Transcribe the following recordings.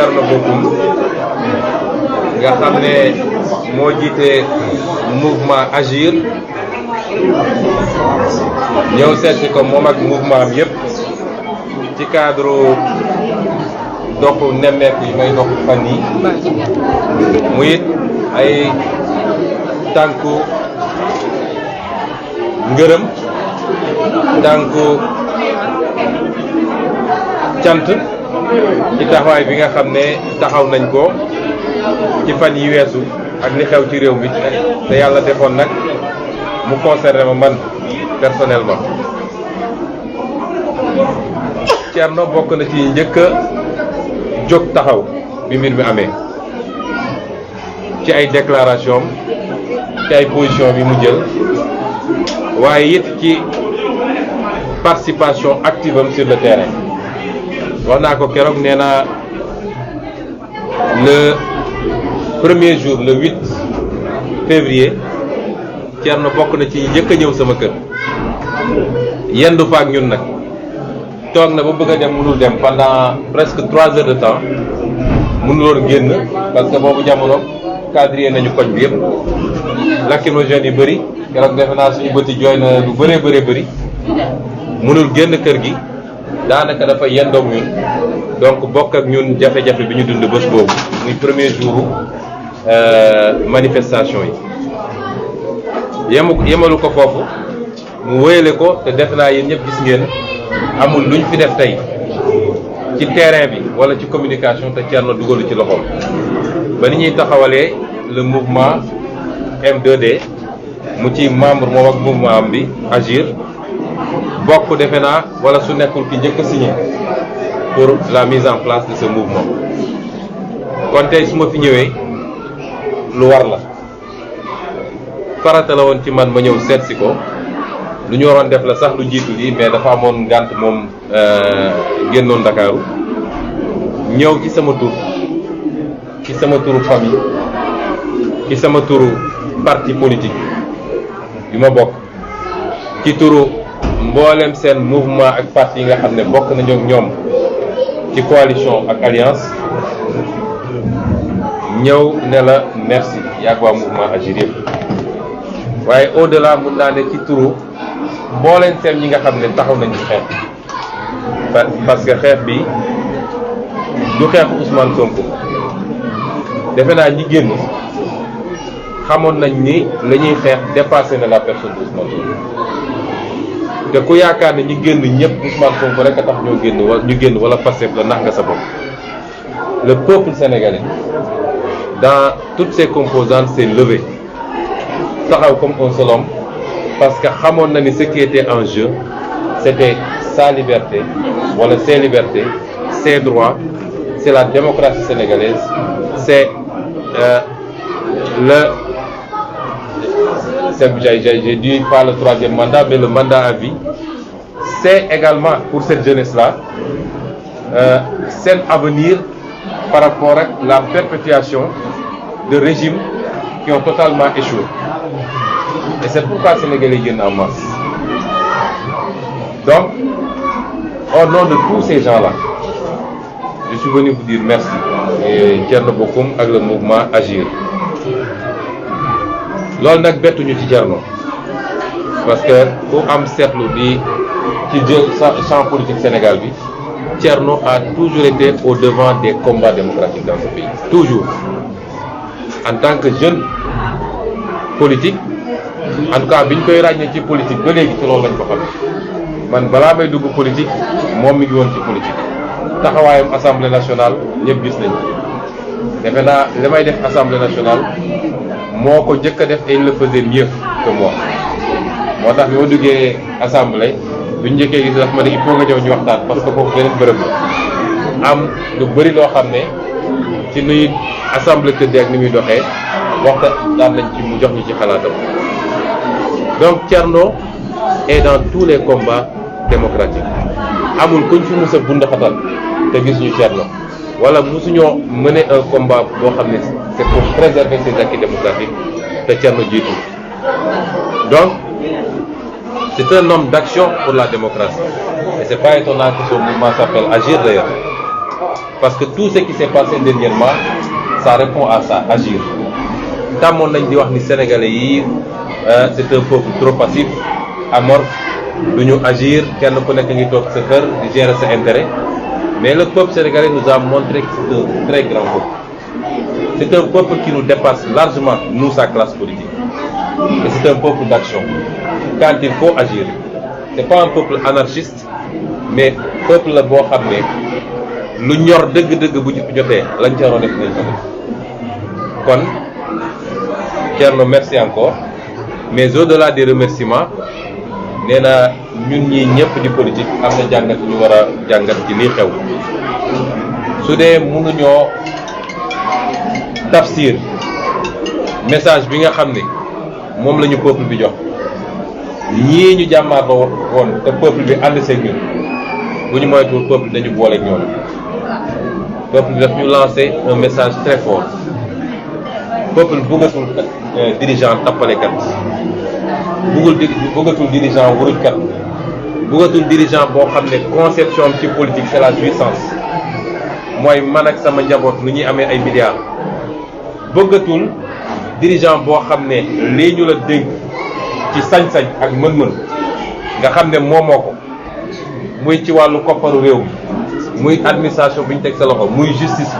Thierno Bocoum nga xam ne moo jiite mouvement Agir ñëw seet ko moom ak mouvement am yëpp ci cadre doxu nemmeeku yi may dox fan yi mu it ay tànku ngërëm tànku cant ci taxawaay bi nga xam ne taxaw nañ ko ci fan yi weesu ak li xew ci réew mi te yàlla defoon nag mu concerné ma man personnellement. Thierno bokk na ci njëkk a jóg taxaw bi mbir mi amee ci ay déclaration ci ay position bi mu jël waaye it ci participation active am sur le terrain. wax naa ko keroog nee naa le premier jour le 8 février Thierno bokk na ci njëkk a ñëw sama kër yendu fa ak ñun nag toog na ba bëgg a dem mënul dem pendant presque 3 heures de temps mënuloon génn parce que boobu jamono quadrillé nañu koñ bi yëpp lacrymogène yi bëri keroog defe naa suñu bëti jooy na lu bëree bëri mënul génn kër gi daanaka dafa yendoog ñun donc bokk ak ñun jafe-jafe bi ñu dund bés boobu muy premier jour manifestation yi yemalu ko foofu mu wéyale ko te def naa yéen ñëpp gis ngeen amul luñ fi def tey ci terrain bi wala ci communication te Thierno dugalu ci loxoom ba ni ñuy taxawalee le mouvement M2D mu ci membre moom ak mouvement am bi Agir bokk defe naa wala su nekkul ki njëkk a signé pour la mise en place de ce mouvement kon tey su ma fi ñëwee lu war la farata la woon ci man ma ñëw seet si ko lu ñu waroon def la sax lu jiitu lii mais dafa amoon ngànt moom génnoon Ndakaaru ñëw ci sama tur ci sama turu famille ci sama turu parti politique bi ma bokk ci turu mboolem seen mouvement ak parti yi nga xam ne bokk nañu ak ñoom ci coalition ak alliance ñëw ne la merci yaag waa mouvement Agir yëpp waaye au delà mun naa ne ci turu mbooleen seen ñi nga xam ne taxaw nañ ci xeex parce que xeex bi du xeexu Ousmane Sonko defe naa ñi génn xamoon nañ ni la ñuy xeex dépassé na la personne de Ousmane Sonko te ku yaakaar ne ñi génn ñëpp Ousmane Sonko rek a tax ñu génn wala Pastef la nax nga sa bopp. Le peuple sénégalais dans toutes ses composantes s'est levé taxaw comme un seul homme parce que xamoon na ni ce qui était en jeu c'était sa liberté wala ses libertés, ses droits, c'est la démocratie sénégalaise, c'est j'ai dit pas le 3e mandat mais le mandat à vie. C'est également pour cette jeunesse-là c'est avenir par rapport à la perpétuation de régimes qui ont totalement échoué. Et c'est pourquoi les Sénégalais viennent en masse. Donc, au nom de tous ces gens-là, je suis venu vous dire merci. Et Thierno Bocoum avec le mouvement Agir. loolu nag bettuñu ci Thierno parce que ku am seetlu bi ci champ politique Sénégal bi Thierno a toujours été au devant des combats démocratiques dans ce pays toujours en tant que jeune politique en tout cas biñ koy ràññee ci politique ba léegi ci loolu lañ ko xam man balaa may dugg politique moom mi ngi woon ci politique taxawaayam assemblée nationale ñëpp gis nañ defe naa li may def assemblée nationale moo ko njëkk a def et il le faisait mieux que moi moo tax bi ma duggee assemblée bu ñu njëkkee gis dafa ma ne il faut nga ñëw ñu waxtaan parce que foofu beneen bërëb la am lu bëri loo xam ne ci nuy assemblée tëddee ak ni muy doxee waxtaan daan nañ ci mu jox ñu ci xalaatam. Donc Thierno est dans tous les combats démocratiques amul kuñ fi mus a bundaxatal te gis ñu Thierno wala musuñoo mener un combat boo xam ne c'est pour préserver ses acquis démocratiques te Thierno jiitu donc c'est un homme d'action pour la démocratie et c'est pas étonnant que son mouvement s'appelle Agir d'ailleurs. parce que tout ce qui s'est passé dernièrement ça répond à ça, agir. tàmmoon nañ di wax ni sénégalais yi c'est un peuple trop passif, amorphe, du ñu agir, kenn ku nekk ngi toog sa kër di gérer sa intérêt. Mais le peuple sénégalais nous a montré que c'est un très grand peuple. C'est un peuple qui nous dépasse largement, nous, sa classe politique. Et c'est un peuple d'action. Quand il faut agir. C'est pas un peuple anarchiste, mais peuple la boo xam ne lu ñor dëgg-dëgg bu jotee lañ ca waroon def nañ ko def. Kon Thierno, merci encore. Mais au-delà des remerciements, nee na ñun ñii ñëpp di politique am na jàngat ñu war a jàngat ci lii xew. su dee mënuñoo tafsir message bi nga xam ne moom la ñu peuple bi jox ñii ñu jàmmaar ba woon te peuple bi ànd seeg ñun bu ñu moytuwul peuple dañu booleeg ñoom. Peuple bi daf ñu lancé un message très fort. Peuple bëggatul dirigeant tappalekat, bëggatul dirigeant wurujkat, bëggatul dirigeant boo xam ne conception am ci politique c'est la jouissance, mooy man ak sama njaboot nu ñuy amee ay milliards. Bëggatul dirigeant boo xam ne lii ñu la dénk ci sañ-sañ ak mën-mën nga xam ne moomoo ko, muy ci wàllu kopparu réew mi, muy administration bi ñu teg sa loxo, muy justice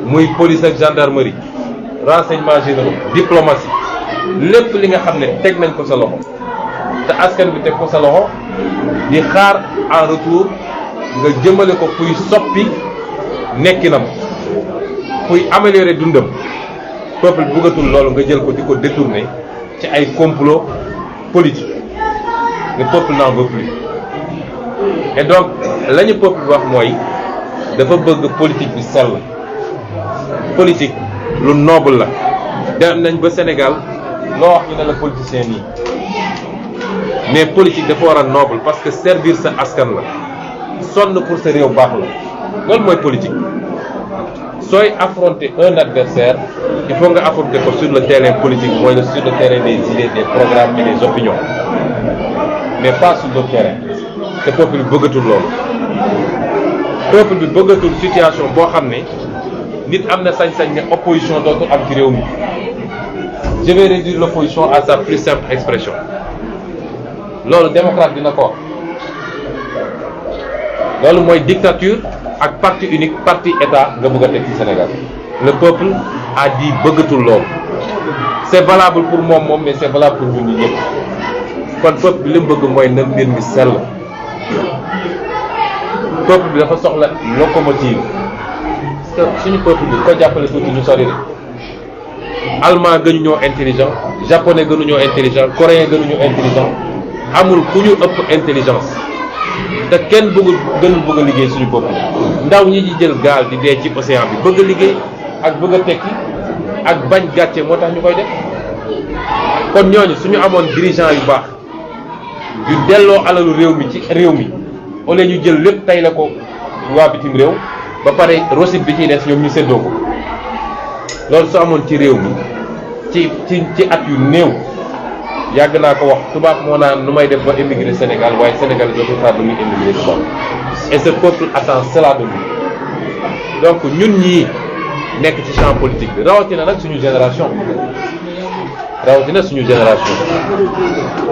bi, muy police ak gendarmerie, renseignement généraux, diplomatie, lépp li nga xam ne teg nañ ko sa loxo te askan bi teg ko sa loxo di xaar en retour nga jëmale ko fuy soppi nekkinam, fuy améliorer dundam. Peuple bëggatul loolu nga jël ko di ko détourner ci ay complot politique. Le peuple n'en veut plus. Et donc la ñu peuple wax mooy dafa bëgg politique bi sell. Politique lu noble la. dem nañ ba Sénégal loo wax ñu ne la politicien nii, mais politique dafa war a noble parce que servir sa askan la, sonn pour sa réew baax la, loolu mooy politique. Sooy affronter un adversaire il faut nga affronter ko sur le terrain politique, mooy sur le terrain des idées, des programmes et des opinions, mais pas sur d'autres terrains. te peuple bi bëggatul loolu. Peuple bi bëggatul situation boo xam ne nit am na sañ-sañ ne opposition dootul am ci réew mi. Je vais réduire l'opposition à sa plus simple expression. Loolu démocrate dina ko wax. Loolu mooy dictature ak parti unique, parti état nga bëgg a teg ci Sénégal. Le peuple a dit bëggatul loolu. C'est valable pour moom mais c'est valable pour ñun ñëpp. Kon peuple bi li mu bëgg mooy na mbir mi sell. Peuple bi dafa soxla locomotive. Parce que suñu peuple bi ko jàppale tuuti ñu sori rek. Allemand gënu ñoo intelligent, japonais gënu ñoo intelligent, coréen gënu ñoo intelligent, amul ku ñu ëpp intelligence te kenn gënul bëgg a liggéey suñu bopp. Ndaw ñi di jël gaal di dee ci océan bi bëgg a liggéey ak bëgg a tekki ak bañ gàcce moo tax ñu koy def. Kon ñooñu suñu amoon dirigeant yu baax yu delloo alalu réew mi ci réew mi au lieu ñu jël lépp tay la ko waa bitim réew ba pare recette bi ciy des ñoom ñu séddoo ko. Loolu su amoon ci réew mi ci at yu néew yàgg naa ko wax, tubaab moo naan nu may def ba émigrer Sénégal, waaye Sénégal dootul xaar lu muy émigrer tubaab. Et ce peuple attend cela de nous. Donc ñun ñii nekk ci champ politique bi rawatina nag suñu génération,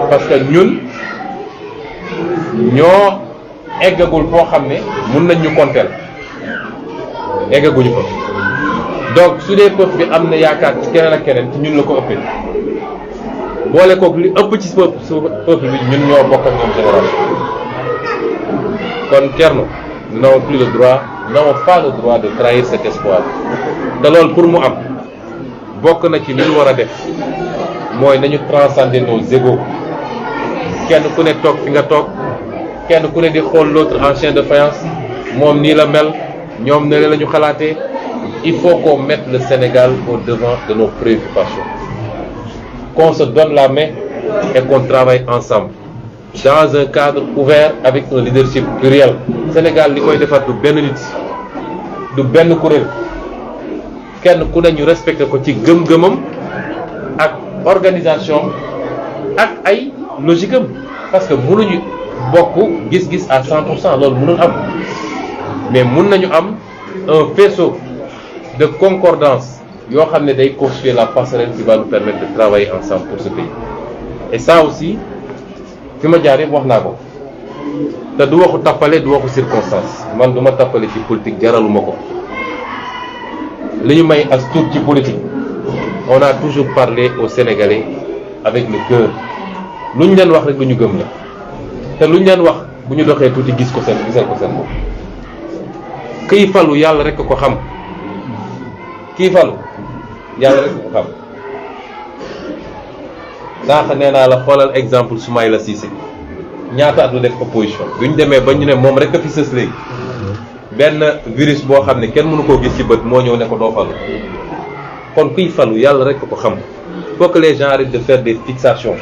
parce que ñun ñoo eggagul foo xam ne mun nañ ñu konteel, eggaguñu ko. Donc su dee peuple bi am na yaakaar ci keneen ak keneen ci ñun la ko ëppee boole koog li ëpp ci peuple bi ñun ñoo bokk ak ñoom génération. Kon Thierno, nous n'avons plus le droit, nous n'avons pas le droit de trahir cet espoir. te loolu pour mu am bokk na ci li ñu war a def mooy nañu transcender nos égos. Kenn ku ne toog fi nga toog, kenn ku ne di xool l'autre en chien de faïence, moom nii la mel, ñoom ne la ñu xalaatee. Il faut qu'on mette le Sénégal au devant de nos préoccupations, qu'on se donne la main et qu'on travaille ensemble dans un cadre ouvert avec un leadership pluriel. Sénégal li koy defar du benn nit, du benn kuréel, kenn ku ne ñu respecté ko ci gëm-gëmam ak organisation ak ay logique am, parce que mënuñu bokk gis-gis à 100%, loolu mënul am, mais mun nañu am un faisceau de concordance yoo xam ne day constituer la passerelle qui va nous permettre de travailler ensemble pour ce pays. Et ça aussi fi ma jaar yëpp wax naa ko te du waxu tappale du waxu circonstance man du ma tappale ci politique jaraluma ko li ñu may as tuut ci politique on a toujours parlé aux Sénégalais avec le cœur lu ñu leen wax rek lu ñu gëm la te lu ñu leen wax bu ñu doxee tuuti gisal ko seen bopp. kiy falu yàlla rek ko xam kii falu yàlla rek ko xam sànq nee naa la xoolal exemple Soumaïla Cissé ñaata at lu def opposition bu ñu demee ba ñu ne moom rek a fi sës léegi benn virus boo xam ne kenn mënu koo gis ci bët moo ñëw ne ko doo falu kon kuy falu yàlla rek ko xam il faut que les gens arrêtent de faire des fixations